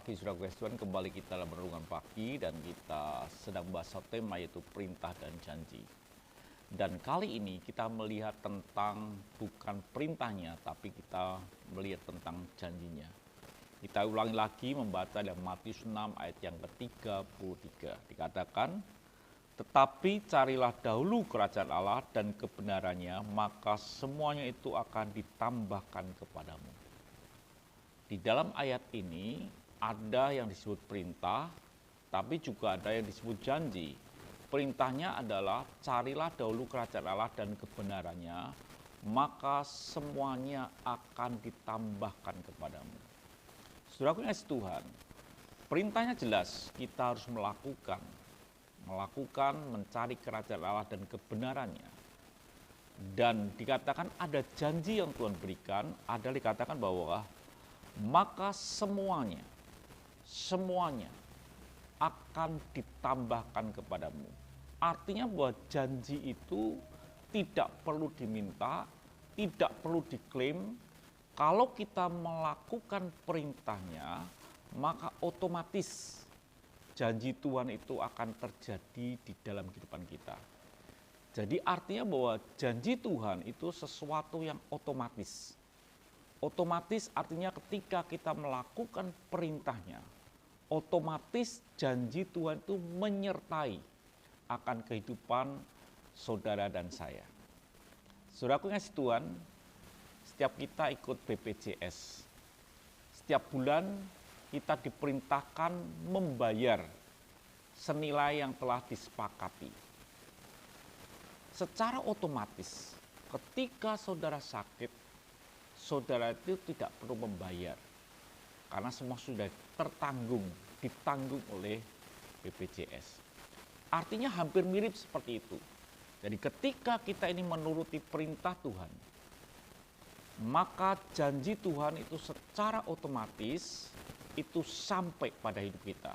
pagi saudara Tuhan, kembali kita dalam renungan pagi dan kita sedang bahas satu tema yaitu perintah dan janji. Dan kali ini kita melihat tentang bukan perintahnya tapi kita melihat tentang janjinya. Kita ulangi lagi membaca dalam Matius 6 ayat yang ke-33. Dikatakan, tetapi carilah dahulu kerajaan Allah dan kebenarannya, maka semuanya itu akan ditambahkan kepadamu. Di dalam ayat ini ada yang disebut perintah, tapi juga ada yang disebut janji. Perintahnya adalah carilah dahulu kerajaan Allah dan kebenarannya, maka semuanya akan ditambahkan kepadamu. Saudaraku yang kasih Tuhan, perintahnya jelas, kita harus melakukan, mencari kerajaan Allah dan kebenarannya. Dan dikatakan ada janji yang Tuhan berikan, ada dikatakan bahwa maka semuanya akan ditambahkan kepadamu. Artinya bahwa janji itu tidak perlu diminta, tidak perlu diklaim. Kalau kita melakukan perintahnya, maka otomatis janji Tuhan itu akan terjadi di dalam kehidupan kita. Jadi artinya bahwa janji Tuhan itu sesuatu yang otomatis. Otomatis artinya ketika kita melakukan perintahnya, otomatis janji Tuhan itu menyertai akan kehidupan saudara dan saya. Saudaraku yang kasih Tuhan, setiap kita ikut BPJS, setiap bulan kita diperintahkan membayar senilai yang telah disepakati. Secara otomatis, ketika saudara sakit, saudara itu tidak perlu membayar karena semua sudah ditanggung oleh BPJS. Artinya hampir mirip seperti itu. Jadi ketika kita ini menuruti perintah Tuhan, maka janji Tuhan itu secara otomatis itu sampai pada hidup kita.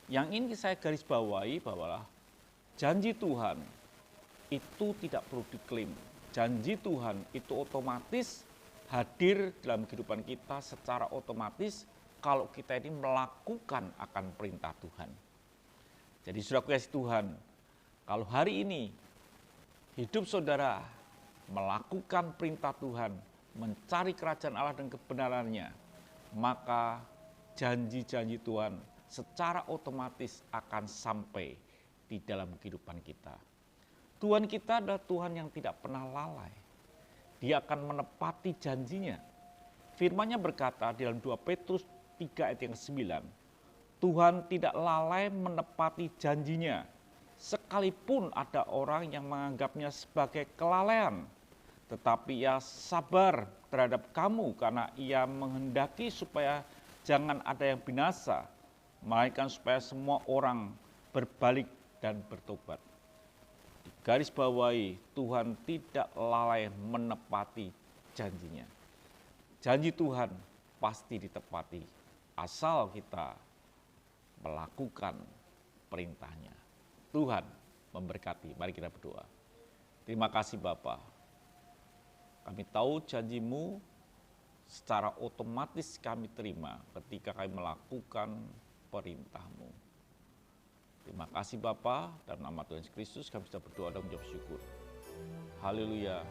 Yang ini saya garis bawahi bahwa janji Tuhan itu tidak perlu diklaim. Janji Tuhan itu otomatis hadir dalam kehidupan kita secara otomatis kalau kita ini melakukan akan perintah Tuhan. Jadi saudara kasih Tuhan, kalau hari ini hidup saudara melakukan perintah Tuhan, mencari kerajaan Allah dan kebenarannya, maka janji-janji Tuhan secara otomatis akan sampai di dalam kehidupan kita. Tuhan kita adalah Tuhan yang tidak pernah lalai. Dia akan menepati janjinya. Firman-Nya berkata di dalam 2 Petrus 3 ayat yang 9, Tuhan tidak lalai menepati janjinya, sekalipun ada orang yang menganggapnya sebagai kelalaian. Tetapi ia sabar terhadap kamu karena ia menghendaki supaya jangan ada yang binasa, melainkan supaya semua orang berbalik dan bertobat. Garis bawahi, Tuhan tidak lalai menepati janjinya. Janji Tuhan pasti ditepati, asal kita melakukan perintahnya. Tuhan memberkati, mari kita berdoa. Terima kasih Bapa. Kami tahu janji-Mu secara otomatis kami terima ketika kami melakukan perintah-Mu. Terima kasih Bapa, dalam nama Tuhan Yesus Kristus kami sudah berdoa dan mengucap syukur. Haleluya.